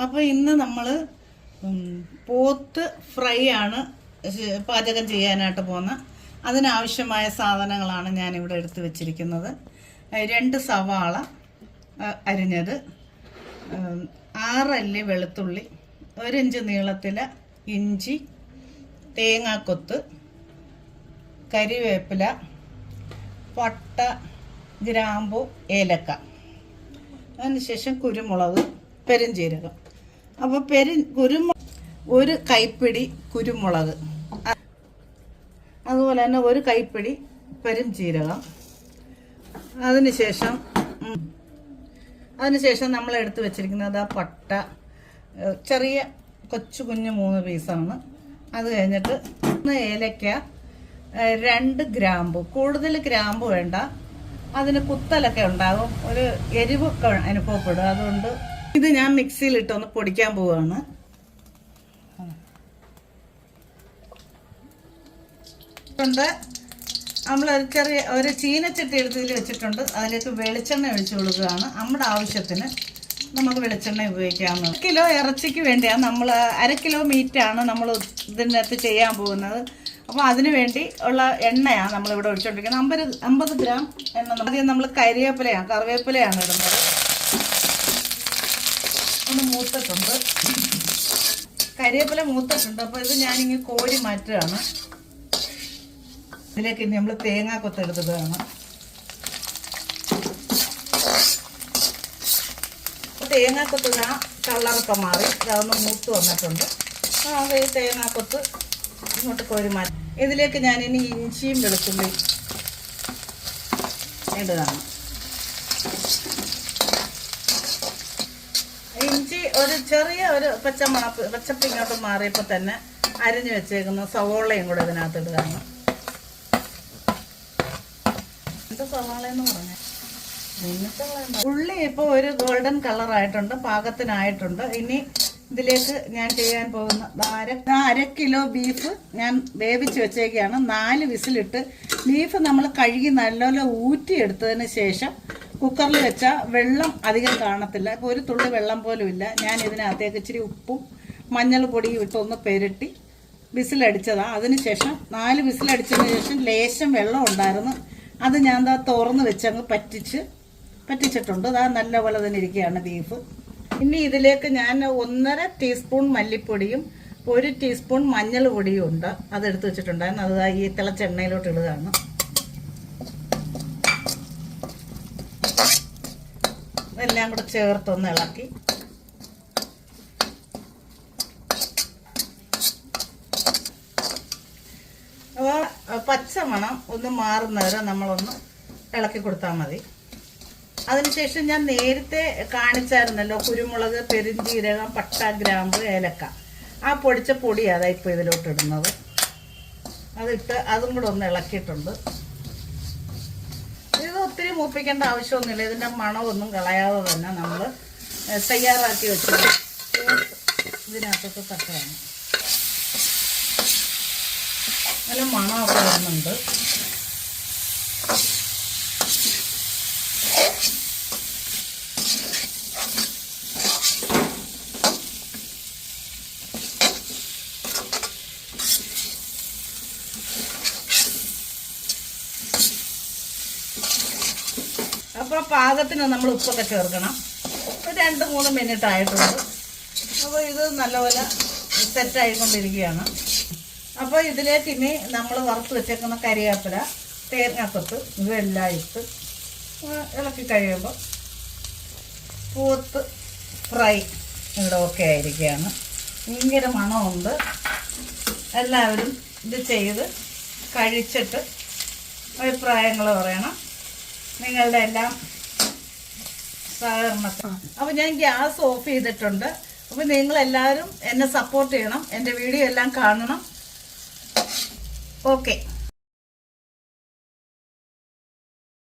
അപ്പോൾ ഇന്ന് നമ്മൾ പോത്ത് ഫ്രൈ ആണ് പാചകം ചെയ്യാനായിട്ട് പോകുന്നത്. അതിനാവശ്യമായ സാധനങ്ങളാണ് ഞാനിവിടെ എടുത്തു വച്ചിരിക്കുന്നത്. 2 സവാള അരിഞ്ഞത്, 6 അല്ലി വെളുത്തുള്ളി, 1 ഇഞ്ച് നീളത്തിലെ ഇഞ്ചി, തേങ്ങാക്കൊത്ത്, കരിവേപ്പില, പട്ട, ഗ്രാമ്പു, ഏലക്ക, അതിനുശേഷം കുരുമുളക്, പെരുംജീരകം. അപ്പോൾ ഒരു കൈപ്പിടി കുരുമുളക്, അതുപോലെ തന്നെ 1 കൈപ്പിടി പെരുംജീരകം. അതിനുശേഷം നമ്മൾ എടുത്ത് വെച്ചിരിക്കുന്നത് പട്ട, ചെറിയ കുഞ്ഞു 3 പീസാണ്. അത് കഴിഞ്ഞിട്ട് 1 ഏലക്ക, 2 ഗ്രാമ്പു. കൂടുതൽ ഗ്രാമ്പു വേണ്ട, അതിന് കുത്തലൊക്കെ ഉണ്ടാകും, ഒരു എരിവൊക്കെ അനുഭവപ്പെടും. അതുകൊണ്ട് ഇത് ഞാൻ മിക്സിയിലിട്ടൊന്ന് പൊടിക്കാൻ പോവുകയാണ്. നമ്മൾ ഒരു ചീനച്ചട്ടി എടുത്തതിൽ വെച്ചിട്ടുണ്ട്. അതിലേക്ക് വെളിച്ചെണ്ണ ഒഴിച്ചു കൊടുക്കുകയാണ്. നമ്മുടെ ആവശ്യത്തിന് നമുക്ക് വെളിച്ചെണ്ണ ഉപയോഗിക്കാവുന്നത്. 1 കിലോ ഇറച്ചിക്ക് വേണ്ടിയാണ്, നമ്മൾ 1/2 കിലോ മീറ്റാണ് നമ്മൾ ഇതിൻ്റെ അകത്ത് ചെയ്യാൻ പോകുന്നത്. അപ്പോൾ അതിന് വേണ്ടി ഉള്ള എണ്ണയാണ് നമ്മളിവിടെ ഒഴിച്ചുകൊണ്ടിരിക്കുന്നത്. 50 ഗ്രാം എണ്ണ. ആദ്യം നമ്മൾ കറിവേപ്പിലയാണ് ഇടുന്നത്. ഒന്ന് മൂത്തിട്ടുണ്ട്, കരിവേപ്പില മൂത്തിട്ടുണ്ട്. അപ്പോൾ ഇത് ഞാനിങ്ങനെ കോരി മാറ്റുകയാണ്. ഇതിലേക്ക് ഇനി നമ്മൾ തേങ്ങാക്കൊത്ത് എടുത്തതാണ്. തേങ്ങാക്കൊത്ത് കളറൊക്കെ മാറി അതൊന്ന് മൂത്ത് വന്നിട്ടുണ്ട്. അത് ഈ തേങ്ങാക്കൊത്ത് ഇങ്ങോട്ട് കോരി മാറ്റി. ഇതിലേക്ക് ഞാനിനി ഇഞ്ചിയും വെളുത്തുള്ളി ഇടുകയാണ്. ഇഞ്ചി ഒരു പച്ചപ്പ് ഇങ്ങോട്ട് മാറിയപ്പോൾ തന്നെ അരിഞ്ഞു വെച്ചേക്കുന്ന സവോളയും കൂടെ ഇതിനകത്ത് ഇടുകയാണ്. സവാളയെന്ന് പറഞ്ഞ ഉള്ളി ഇപ്പോൾ ഒരു ഗോൾഡൻ കളറായിട്ടുണ്ട്, പാകത്തിനായിട്ടുണ്ട്. ഇനി ഇതിലേക്ക് ഞാൻ ചെയ്യാൻ പോകുന്ന 1/2 കിലോ ബീഫ് ഞാൻ വേവിച്ച് വെച്ചേക്കാണ്. 4 വിസിലിട്ട് ബീഫ് നമ്മൾ കഴുകി നല്ലപോലെ ഊറ്റിയെടുത്തതിന് ശേഷം കുക്കറിൽ വെച്ചാൽ വെള്ളം അധികം കാണത്തില്ല. ഇപ്പോൾ ഒരു തുള്ളി വെള്ളം പോലും ഇല്ല. ഞാൻ ഇതിനകത്തേക്ക് ഇച്ചിരി ഉപ്പും മഞ്ഞൾ പൊടിയും ഇട്ടൊന്ന് പെരട്ടി വിസിലടിച്ചതാണ്. അതിനുശേഷം 4 വിസിലടിച്ചതിന് ശേഷം ലേശം വെള്ളം ഉണ്ടായിരുന്നു. അത് ഞാൻ തുറന്ന് വെച്ചങ്ങ് പറ്റിച്ചിട്ടുണ്ട്. അത് നല്ലപോലെ തന്നെ ഇരിക്കുകയാണ് ബീഫ്. ഇനി ഇതിലേക്ക് ഞാൻ 1.5 ടീസ്പൂൺ മല്ലിപ്പൊടിയും 1 ടീസ്പൂൺ മഞ്ഞൾ പൊടിയും ഉണ്ട്, അതെടുത്ത് വെച്ചിട്ടുണ്ടായിരുന്നു. അത് ഈ തിളച്ച എണ്ണയിലോട്ട് ഇടുകയാണ്. എല്ലാം കൂടെ ചേർത്തൊന്ന് ഇളക്കി അപ്പോൾ പച്ചമണം ഒന്ന് മാറുന്നവരെ നമ്മളൊന്ന് ഇളക്കി കൊടുത്താൽ മതി. അതിനുശേഷം ഞാൻ നേരത്തെ കാണിച്ചായിരുന്നല്ലോ കുരുമുളക്, പെരുംജീരകം, പട്ട, ഗ്രാമ്പ്, ഏലക്ക, ആ പൊടിച്ച പൊടിയാണ് ഇപ്പോൾ ഇതിലോട്ട് ഇടുന്നത്. അതിട്ട് അതും കൂടെ ഒന്ന് ഇളക്കിയിട്ടുണ്ട്. ഇത് ഒത്തിരി മൂപ്പിക്കേണ്ട ആവശ്യമൊന്നുമില്ല. ഇതിൻ്റെ മണമൊന്നും കളയാതെ തന്നെ നമ്മൾ തയ്യാറാക്കി വെച്ചത് ഇതിനകത്തൊക്കെ തട്ടുകയാണ്. നല്ല മണമൊക്കെ വരുന്നുണ്ട്. അപ്പോൾ പാകത്തിന് നമ്മൾ ഉപ്പൊക്കെ ചേർക്കണം. 2-3 മിനിറ്റ് ആയിട്ടുണ്ട്. അപ്പോൾ ഇത് നല്ലപോലെ സെറ്റായിക്കൊണ്ടിരിക്കുകയാണ്. അപ്പോൾ ഇതിലേക്ക് ഇനി നമ്മൾ വറുത്ത് വെച്ചേക്കുന്ന കരിവേപ്പില, തേങ്ങാക്കൊത്ത് ഇതെല്ലാം ഇട്ട് ഇളക്കി കഴിയുമ്പോൾ പോത്ത് ഫ്രൈ ഇവിടെ ഓക്കെ ആയിരിക്കുകയാണ്. ഭയങ്കര മണമുണ്ട്. എല്ലാവരും ഇത് ചെയ്ത് കഴിച്ചിട്ട് അഭിപ്രായങ്ങൾ പറയണം, നിങ്ങളുടെ എല്ലാം സഹകരണത്തിന്. അപ്പോൾ ഞാൻ ഗ്യാസ് ഓഫ് ചെയ്തിട്ടുണ്ട്. അപ്പോൾ നിങ്ങളെല്ലാവരും എന്നെ സപ്പോർട്ട് ചെയ്യണം, എൻ്റെ വീഡിയോ എല്ലാം കാണണം. ഓക്കെ.